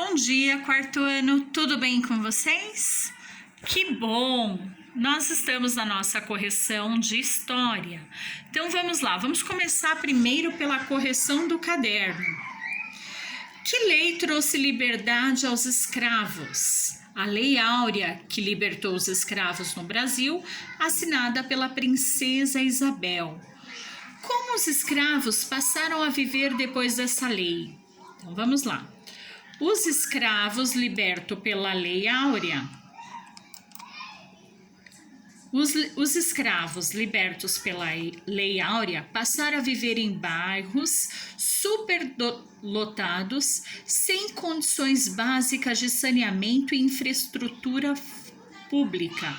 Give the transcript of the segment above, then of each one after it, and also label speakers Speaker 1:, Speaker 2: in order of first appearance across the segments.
Speaker 1: Bom dia, quarto ano, tudo bem com vocês? Que bom! Nós estamos na nossa correção de história. Então vamos lá, vamos começar primeiro pela correção do caderno. Que lei trouxe liberdade aos escravos? A Lei Áurea, que libertou os escravos no Brasil, assinada pela princesa Isabel. Como os escravos passaram a viver depois dessa lei? Então vamos lá. Os escravos libertos pela Lei Áurea. Os escravos libertos pela Lei Áurea passaram a viver em bairros superlotados, sem condições básicas de saneamento e infraestrutura pública,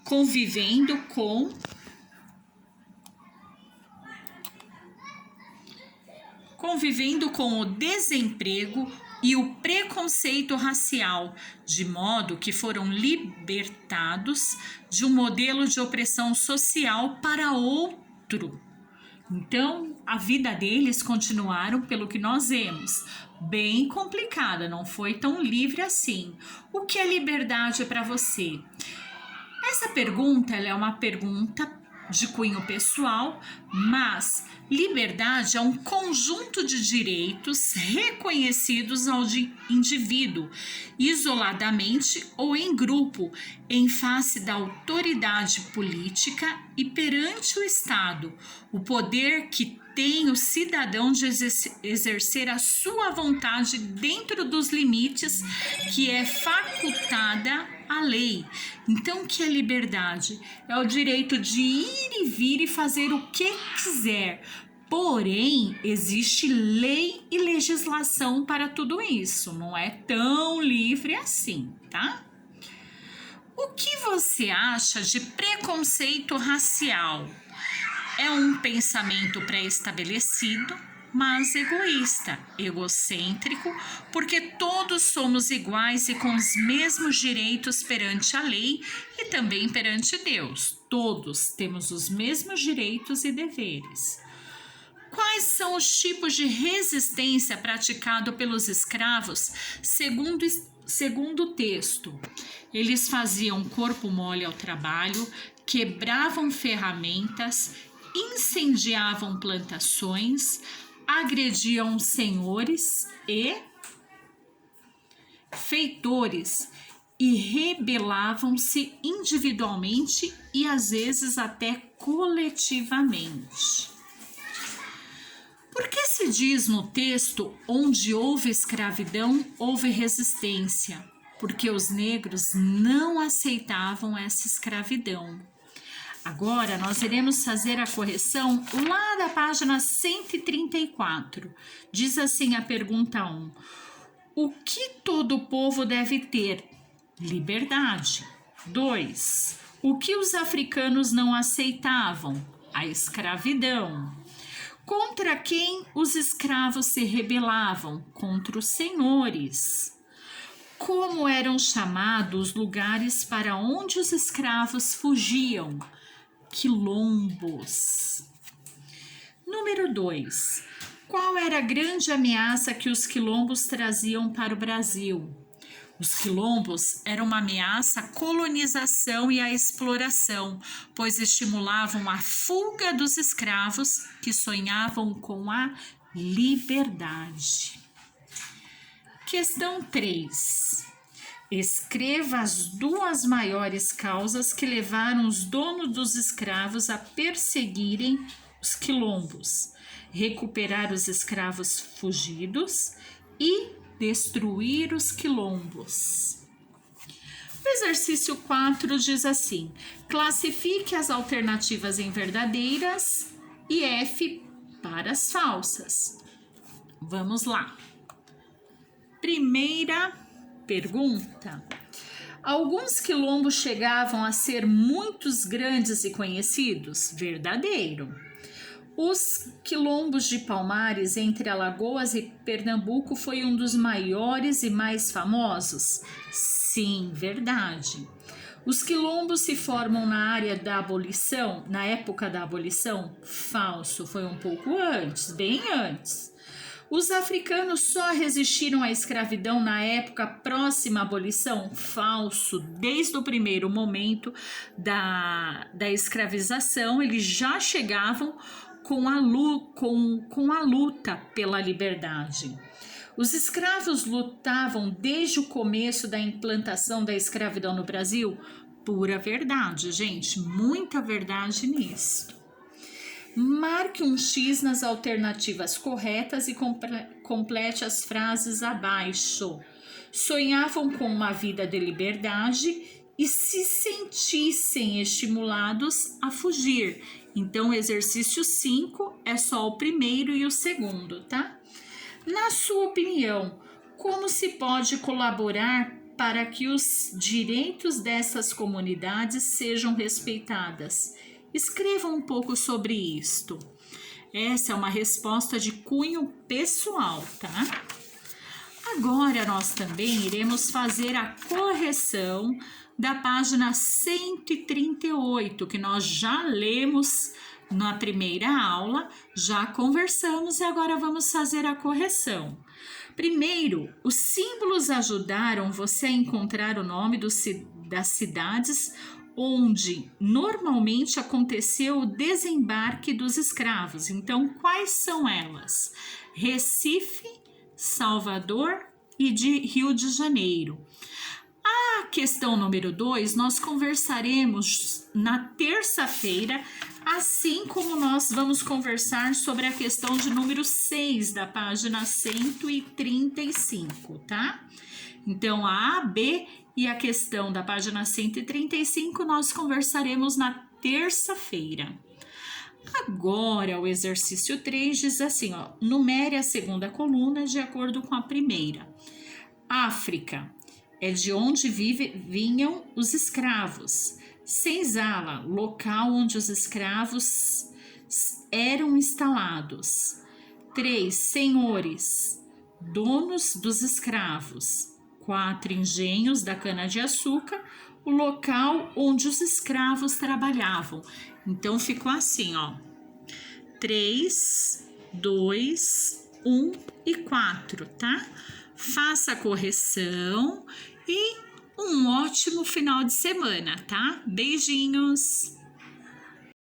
Speaker 1: convivendo com o desemprego e o preconceito racial, de modo que foram libertados de um modelo de opressão social para outro. Então, a vida deles continuaram, pelo que nós vemos, bem complicada, não foi tão livre assim. O que é liberdade para você? Essa pergunta ela é uma pergunta de cunho pessoal, mas liberdade é um conjunto de direitos reconhecidos ao indivíduo, isoladamente ou em grupo, em face da autoridade política e perante o Estado, o poder que tem o cidadão de exercer a sua vontade dentro dos limites que é facultada a lei. Então, o que é liberdade? É o direito de ir e vir e fazer o que quiser. Porém, existe lei e legislação para tudo isso. Não é tão livre assim, tá? O que você acha de preconceito racial? É um pensamento pré-estabelecido, mas egoísta, egocêntrico, porque todos somos iguais e com os mesmos direitos perante a lei e também perante Deus. Todos temos os mesmos direitos e deveres. Quais são os tipos de resistência praticado pelos escravos, segundo o texto? Eles faziam corpo mole ao trabalho, quebravam ferramentas, incendiavam plantações, agrediam senhores e feitores e rebelavam-se individualmente e às vezes até coletivamente. Por que se diz no texto, onde houve escravidão, houve resistência? Porque os negros não aceitavam essa escravidão. Agora, nós iremos fazer a correção lá da página 134. Diz assim a pergunta 1. O que todo povo deve ter? Liberdade. 2. O que os africanos não aceitavam? A escravidão. Contra quem os escravos se rebelavam? Contra os senhores. Como eram chamados os lugares para onde os escravos fugiam? Quilombos. Número 2. Qual era a grande ameaça que os quilombos traziam para o Brasil? Os quilombos eram uma ameaça à colonização e à exploração, pois estimulavam a fuga dos escravos que sonhavam com a liberdade. Questão 3. Escreva as duas maiores causas que levaram os donos dos escravos a perseguirem os quilombos, recuperar os escravos fugidos e destruir os quilombos. O exercício 4 diz assim: classifique as alternativas em verdadeiras e F para as falsas. Vamos lá. Primeira pergunta. Alguns quilombos chegavam a ser muito grandes e conhecidos? Verdadeiro. Os quilombos de Palmares, entre Alagoas e Pernambuco, foi um dos maiores e mais famosos? Sim, verdade. Os quilombos se formam na área da abolição, na época da abolição? Falso, foi um pouco antes, bem antes. Os africanos só resistiram à escravidão na época próxima à abolição? Falso. Desde o primeiro momento da escravização, eles já chegavam com a luta pela liberdade. Os escravos lutavam desde o começo da implantação da escravidão no Brasil? Pura verdade, gente, muita verdade nisso. Marque um X nas alternativas corretas e complete as frases abaixo. Sonhavam com uma vida de liberdade e se sentissem estimulados a fugir. Então, o exercício 5 é só o primeiro e o segundo, tá? Na sua opinião, como se pode colaborar para que os direitos dessas comunidades sejam respeitadas? Escreva um pouco sobre isto. Essa é uma resposta de cunho pessoal, tá? Agora nós também iremos fazer a correção da página 138, que nós já lemos na primeira aula, já conversamos e agora vamos fazer a correção. Primeiro, os símbolos ajudaram você a encontrar o nome das cidades onde normalmente aconteceu o desembarque dos escravos. Então, quais são elas? Recife, Salvador e de Rio de Janeiro. A questão número 2, nós conversaremos na terça-feira, assim como nós vamos conversar sobre a questão de número 6 da página 135, tá? Então, a B e a questão da página 135 nós conversaremos na terça-feira. Agora, o exercício 3 diz assim, ó, numere a segunda coluna de acordo com a primeira. África é de onde vinham os escravos. Senzala, local onde os escravos eram instalados. 3. Senhores, donos dos escravos. 4. Engenhos da cana-de-açúcar, o local onde os escravos trabalhavam. Então, ficou assim, ó. 3, 2, 1 e 4, tá? Faça a correção e um ótimo final de semana, tá? Beijinhos!